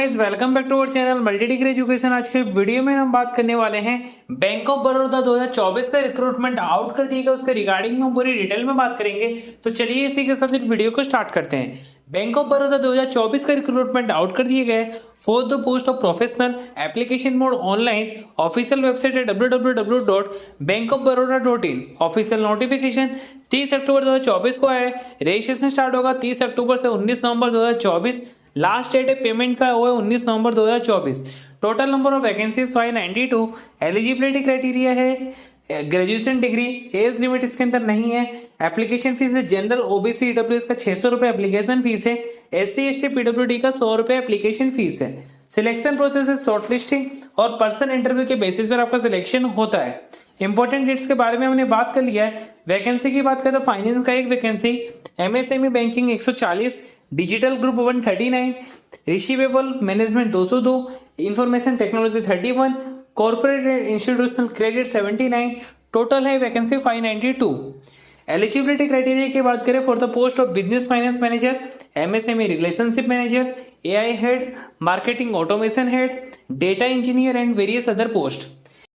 Guys, welcome back to our channel multi degree education. आज के video में हम बात करने वाले हैं बैंक ऑफ बड़ौदा 2024 का रिक्रूटमेंट आउट कर दिया गया, उसके रिगार्डिंग में हम पूरी डिटेल में बात करेंगे। तो चलिए इसी के साथ इस वीडियो को स्टार्ट करते हैं। बैंक ऑफ बड़ौदा 2024 का रिक्रूटमेंट आउट कर दिए गए for the post of professional application mode online. Official website है www.bankofbaroda.in। ऑफिशियल नोटिफिकेशन 30 अक्टूबर 2024 को है। रजिस्ट्रेशन स्टार्ट होगा 30 अक्टूबर से 19 नवंबर 2024। लास्ट डेट है पेमेंट का वो है 19 नवंबर 2024। Total number of vacancies 592। Eligibility criteria है ग्रेजुएशन डिग्री। एज लिमिट इसके अंदर नहीं है। एप्लीकेशन फीस है जनरल ओबीसी ईडब्ल्यूएस का 600 रुपए एप्लीकेशन फीस है। एससी एसटी पीडब्ल्यूडी का 100 रुपए एप्लीकेशन फीस है। सिलेक्शन प्रोसेस है शॉर्टलिस्टिंग और पर्सन इंटरव्यू के बेसिस पर आपका सिलेक्शन होता है। इंपॉर्टेंट डेट्स के बारे में हमने बात कर लिया है। वैकेंसी की बात करें तो फाइनेंस का एक vacancy, MSME banking 140, digital group 139, receivable management 202, information technology 31, corporate and institutional credit 79। Total है वैकेंसी 592। एलिजिबिलिटी क्राइटेरिया की बात करें for the post of business finance manager, MSME relationship manager, AI head, marketing automation head, data engineer and various other post.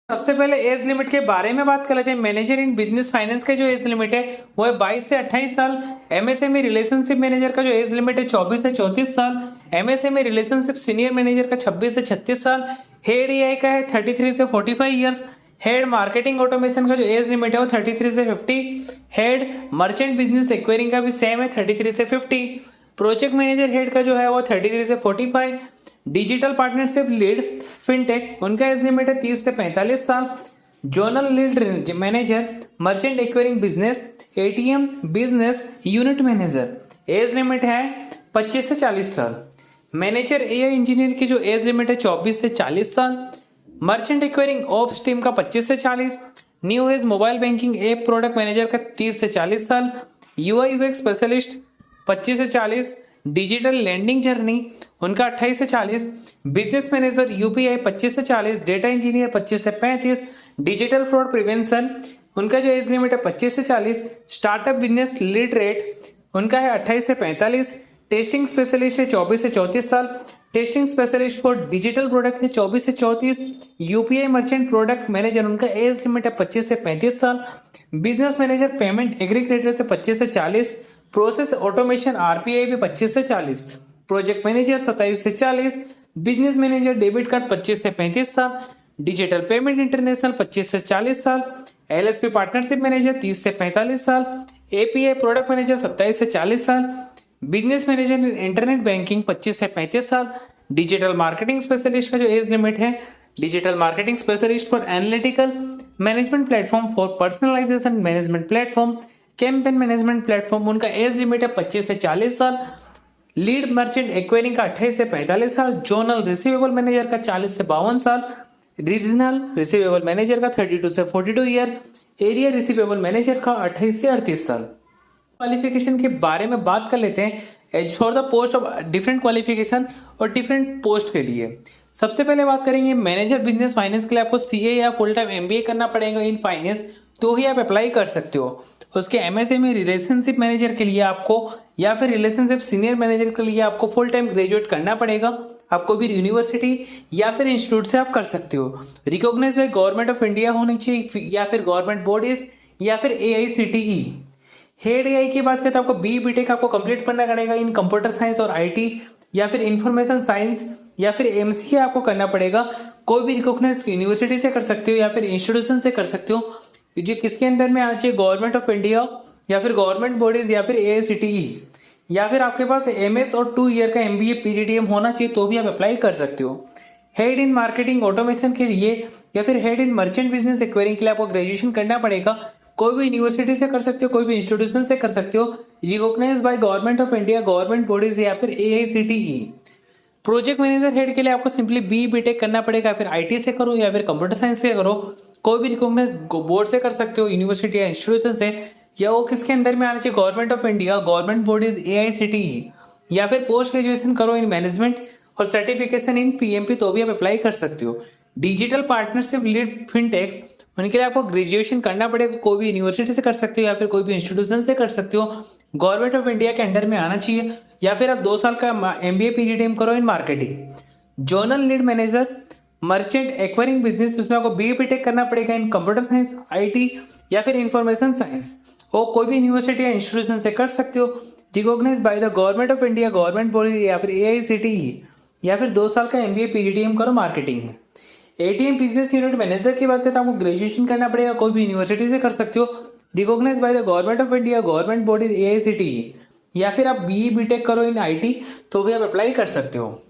सबसे पहले age limit के बारे में बात कर लेते हैं। मैनेजर इन बिजनेस फाइनेंस का जो एज लिमिट है वो है 22 से 28 साल। एमएसएमई रिलेशनशिप मैनेजर का जो एज लिमिट है 24 से 34 साल। एमएसएमई रिलेशनशिप सीनियर मैनेजर का 26 से 36 साल। हेड एआई का है 33 से 45 ईयर्स। हेड मार्केटिंग ऑटोमेशन का जो एज लिमिट है वो 33 से 50। हेड मर्चेंट बिजनेस एक्वायरिंग का भी सेम है 33 से 50। प्रोजेक्ट मैनेजर हेड का जो है वो 33 से 45। डिजिटल पार्टनरशिप लीड फिनटेक उनका एज लिमिट है 30 से 45 साल। Zonal lead manager merchant acquiring business, ATM business unit manager as limit है 25 से 40 साल। मैनेजर एआई इंजीनियर की जो एज लिमिट है 24 से 40 साल। मर्चेंट एक्वायरिंग ऑप्स टीम का 25 से 40। New age mobile banking app product manager का 30 से 40 साल। यूआई यूएक्स स्पेशलिस्ट 25 से 40। डिजिटल लैंडिंग जर्नी उनका 28 से 40। बिजनेस मैनेजर यूपीआई 25 से 40। डेटा इंजीनियर 25 से 35। डिजिटल फ्रॉड प्रिवेंशन उनका जो एज लिमिट है 25 से 40। स्टार्टअप बिजनेस लीड रेट उनका है 28 से 45। टेस्टिंग स्पेशलिस्ट है 24 से 34 साल। Testing specialist for digital product है 24 से 34। यूपीआई मर्चेंट प्रोडक्ट मैनेजर उनका एज लिमिट है 25 से 35 साल। बिजनेस मैनेजर पेमेंट एग्रीगेटर से 25 से 40। प्रोसेस ऑटोमेशन आरपीआई भी 25 से 40। प्रोजेक्ट मैनेजर 27 से 40। बिजनेस मैनेजर डेबिट कार्ड 25 से 35 साल। डिजिटल पेमेंट इंटरनेशनल 25 से 40 साल। एलएसपी पार्टनरशिप मैनेजर 30 से 45 साल। एपीआई प्रोडक्ट मैनेजर 27 से 40 साल। बिजनेस मैनेजर इंटरनेट बैंकिंग 25 से 35 साल। डिजिटल मार्केटिंग स्पेशलिस्ट का जो एज लिमिट है, digital marketing specialist for analytical management platform for personalisation management platform, campaign management platform उनका एज लिमिट है 25 से 40 साल। लीड मर्चेंट एक्वायरिंग का 28 से 45 साल। जोनल रिसीवेबल मैनेजर का 40 से 52 साल। रीजनल रिसीवेबल मैनेजर का 32 से 42 ईयर। एरिया रिसीवेबल मैनेजर का 28 से 38 साल। क्वालिफिकेशन के बारे में बात कर लेते हैं for the post of different qualification और डिफरेंट पोस्ट के लिए। सबसे पहले बात करेंगे मैनेजर बिजनेस फाइनेंस के लिए आपको सीए या फुल टाइम एमबीए करना पड़ेगा इन फाइनेंस, तो ही आप अप्लाई कर सकते हो। उसके एमएसएमई रिलेशनशिप मैनेजर के लिए आपको या फिर रिलेशनशिप सीनियर मैनेजर के लिए आपको फुल टाइम ग्रेजुएट करना पड़ेगा। आपको भी यूनिवर्सिटी या फिर इंस्टीट्यूट से आप कर सकते हो। Recognise by government of India होनी चाहिए या फिर गवर्नमेंट बॉडीज या फिर एआईसीटीई। हेड एआई की बात करें तो आपको बी बीटेक आपको कंप्लीट करना पड़ेगा इन कंप्यूटर साइंस और आईटी या फिर इंफॉर्मेशन साइंस या फिर एमसीए आपको करना पड़ेगा। कोई भी रिकॉग्नाइज यूनिवर्सिटी से कर सकते हो या फिर इंस्टीट्यूशन से कर सकते हो जो किसके अंदर में आना चाहिए, गवर्नमेंट ऑफ इंडिया या फिर गवर्नमेंट बॉडीज या फिर एआईसीटीई। या फिर आपके पास एमएस और 2 ईयर का एमबीए पीजीडीएम होना चाहिए, तो भी आप अप्लाई कर सकते हो। हेड इन मार्केटिंग ऑटोमेशन के लिए या फिर head in merchant business acquiring के लिए आपको ग्रेजुएशन करना पड़ेगा। कोई भी यूनिवर्सिटी से कर सकते हो, कोई भी इंस्टीट्यूशन से कर सकते हो, recognised by government of India, government bodies या फिर एआईसीटीई। प्रोजेक्ट मैनेजर हेड के लिए आपको सिंपली बी बीटेक करना पड़ेगा, फिर आईटी से करो या फिर कंप्यूटर साइंस से करो। कोई भी रिकॉग्नाइज बोर्ड से कर सकते हो, यूनिवर्सिटी या इंस्टीट्यूशन से, या वो किसके अंदर में आना चाहिए, government of India, government bodies, AICTE. या फिर पोस्ट ग्रेजुएशन करो इन मैनेजमेंट और सर्टिफिकेशन इन पीएमपी, तो भी आप अप्लाई कर सकते हो। डिजिटल पार्टनरशिप लीड फिनटेक्स उनके लिए आपको ग्रेजुएशन करना पड़ेगा। कोई भी यूनिवर्सिटी से कर सकते हो या फिर कोई भी इंस्टीट्यूशन से कर सकते हो। गवर्नमेंट ऑफ इंडिया के अंडर में आना चाहिए या फिर आप 2 साल का एमबीए पीजीडीएम करो in marketing. Zonal lead manager, merchant acquiring business, उसमें आपको BA BTech करना पड़ेगा इन कंप्यूटर साइंस, IT या फिर इंफॉर्मेशन साइंस, और कोई भी यूनिवर्सिटी या इंस्टीट्यूशन से कर सकते हो। Recognise by the government of India, government body या फिर AICTE, या फिर 2 साल का MBA PGDM करो मार्केटिंग में। ATM PCS यूनिट मैनेजर की बात करें तो आपको ग्रेजुएशन करना पड़ेगा, कोई भी यूनिवर्सिटी से कर सकते हो। Recognise by the government of India, government body AICTE, या फिर आप BE BTech करो इन IT, तो भी आप अप्लाई कर सकते हो।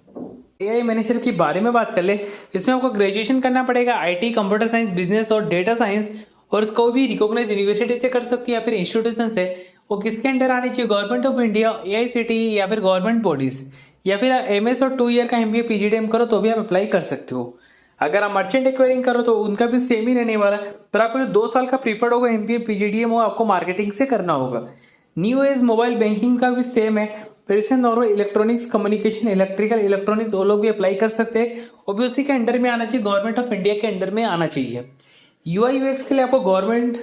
AI मैनेजर के बारे में बात कर ले, इसमें आपको ग्रेजुएशन करना पड़ेगा IT, कंप्यूटर साइंस, बिजनेस और डेटा साइंस, और इसको भी रिकॉग्नाइज यूनिवर्सिटी से कर सकती है या फिर इंस्टीट्यूशन से। वो किसके अंडर आनी चाहिए? गवर्नमेंट ऑफ इंडिया, AICTE या फिर गवर्नमेंट बॉडीज, या फिर MS और 2 ईयर का MBA PGDM करो तो भी आप अप्लाई कर सकते हो। अगर आप मर्चेंट एक्वायरिंग करो तो उनका भी सेम ही रहने वाला है, पर आपको जो 2 साल का प्रीफर्ड होगा MBA PGDM, वो आपको मार्केटिंग से करना होगा। न्यू एज मोबाइल बैंकिंग का भी सेम है, पर इसमें normal electronics, communication, electrical, electronics, वो लोग भी अप्लाई कर सकते हैं, और भी उसी के अंडर में आना चाहिए, गवर्नमेंट ऑफ इंडिया के अंडर में आना चाहिए। UI UX के लिए आपको गवर्नमेंट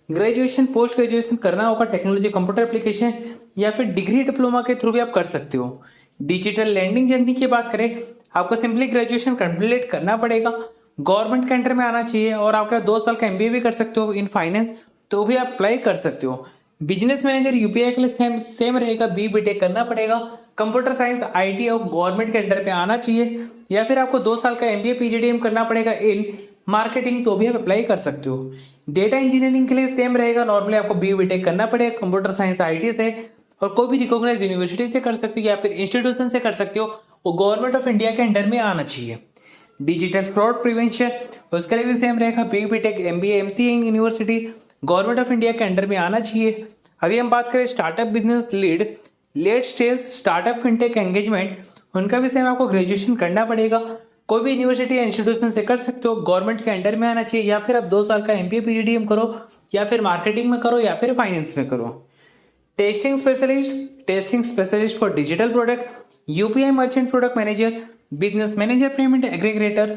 ग्रेजुएशन, पोस्ट ग्रेजुएशन करना होगा, टेक्नोलॉजी, कंप्यूटर एप्लीकेशन या फिर डिग्री डिप्लोमा के थ्रू भी आप कर सकते हो। डिजिटल लैंडिंग जर्नी की बात करें, आपको सिंपली ग्रेजुएशन कंप्लीट करना पड़ेगा, गवर्नमेंट के अंडर में आना चाहिए, और आपका 2 साल का MBA भी कर सकते हो इन फाइनेंस, तो भी आप अप्लाई कर सकते हो। बिजनेस मैनेजर UPI के लिए सेम रहेगा, BE BTech करना पड़ेगा, कंप्यूटर साइंस, IT और गवर्नमेंट के अंडर पे आना चाहिए, या फिर आपको 2 साल का MBA PGDM करना पड़ेगा इन मार्केटिंग, तो भी आप अप्लाई कर सकते हो। डेटा इंजीनियरिंग के लिए सेम रहेगा, नॉर्मली आपको BE BTech करना पड़ेगा कंप्यूटर साइंस, IT से, और कोई भी रिकॉग्नाइज यूनिवर्सिटी से कर सकते हो या फिर इंस्टीट्यूशन से कर सकते हो, वो गवर्नमेंट ऑफ इंडिया के अंडर में आना चाहिए। डिजिटल फ्रॉड प्रिवेंशन, उसके लिए भी सेम रहेगा, BE BTech, MBA MCA university, government of India के अंडर में आना चाहिए। अभी हम बात करें startup business lead, late stage startup fintech engagement, उनका भी सेम आपको ग्रेजुएशन करना पड़ेगा, कोई भी यूनिवर्सिटी या इंस्टीट्यूशन से कर सकते हो, गवर्नमेंट के अंडर में आना चाहिए, या फिर आप 2 साल का MBA PGDM करो, या फिर मार्केटिंग में करो, या फिर फाइनेंस में करो। Testing specialist for digital product, UPI merchant product manager, business manager payment aggregator,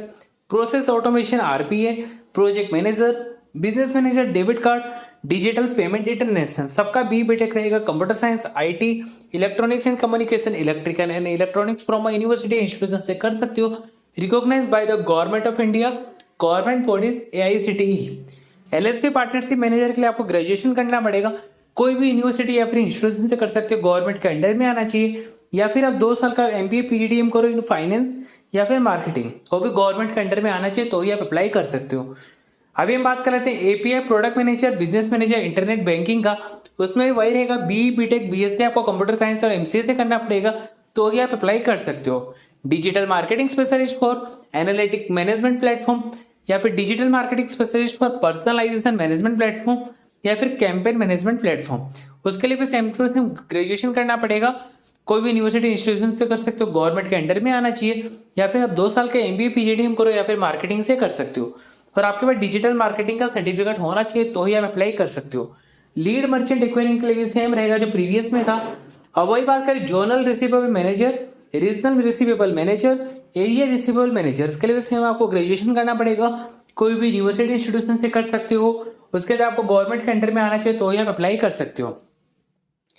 process automation RPA, project manager, business manager debit card, digital payment international, सबका BE BTech रहेगा। Computer science, IT, electronics and communication, electrical and electronics from university institution से कर सकते हो, recognise by the government of India, government bodies, AICTE। LSP partnership manager के लिए आपको graduation करना पड़ेगा, कोई भी यूनिवर्सिटी या फिर इंस्टीट्यूशन से कर सकते हो, गवर्नमेंट के अंडर में आना चाहिए, या फिर आप 2 साल का MBA PGDM करो इन फाइनेंस या फिर मार्केटिंग, वो भी गवर्नमेंट के अंडर में आना चाहिए, तो ही आप अप्लाई कर सकते हो। अभी हम बात कर लेते हैं API product manager, business manager, internet banking का, उसमें वही रहेगा, BE BTech BSc आपको कंप्यूटर साइंस और MCA से करना पड़ेगा, तो ही आप अप्लाई कर सकते हो। Digital marketing specialist for analytic management platform, या फिर digital marketing specialist for personalisation management platform, या फिर कैंपेन मैनेजमेंट प्लेटफॉर्म, उसके लिए भी सेम टू सेम ग्रेजुएशन करना पड़ेगा, कोई भी यूनिवर्सिटी इंस्टीट्यूशन से कर सकते हो, गवर्नमेंट के अंडर में आना चाहिए, या फिर आप 2 साल के MBA PGDM करो, या फिर मार्केटिंग से कर सकते हो, और आपके पास डिजिटल मार्केटिंग का सर्टिफिकेट होना चाहिए, तो ही आप अप्लाई कर सकते हो। लीड मर्चेंट एक्वायरिंग के लिए भी सेम रहेगा जो प्रीवियस में था। अब वही बात करें zonal receivable manager, regional receivable manager, area receivable manager, इसके लिए भी सेम आपको ग्रेजुएशन करना पड़ेगा, कोई भी यूनिवर्सिटी इंस्टीट्यूशन से कर सकते हो, उसके लिए आपको गवर्नमेंट के अंडर में आना चाहिए, तो ही आप अप्लाई कर सकते हो।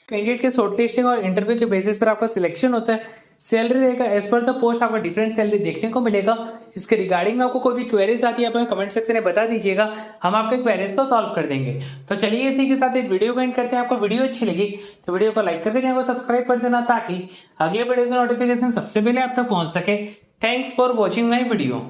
कैंडिडेट के शॉर्ट लिस्टिंग और इंटरव्यू के बेसिस पर आपका सिलेक्शन होता है। सैलरी रहेगा एज पर द पोस्ट, आपका डिफरेंट सैलरी देखने को मिलेगा। इसके रिगार्डिंग आपको कोई भी क्वेरीज आती है आप हमें कमेंट सेक्शन में बता दीजिएगा, हम आपके क्वेरीज को सॉल्व कर देंगे। तो चलिए इसी के साथ एक वीडियो को एंड करते हैं। आपको वीडियो अच्छी लगी तो वीडियो को लाइक करके चैनल को सब्सक्राइब कर देना, ताकि अगले वीडियो का नोटिफिकेशन सबसे पहले आप तक पहुंच सके। Thanks for watching my video.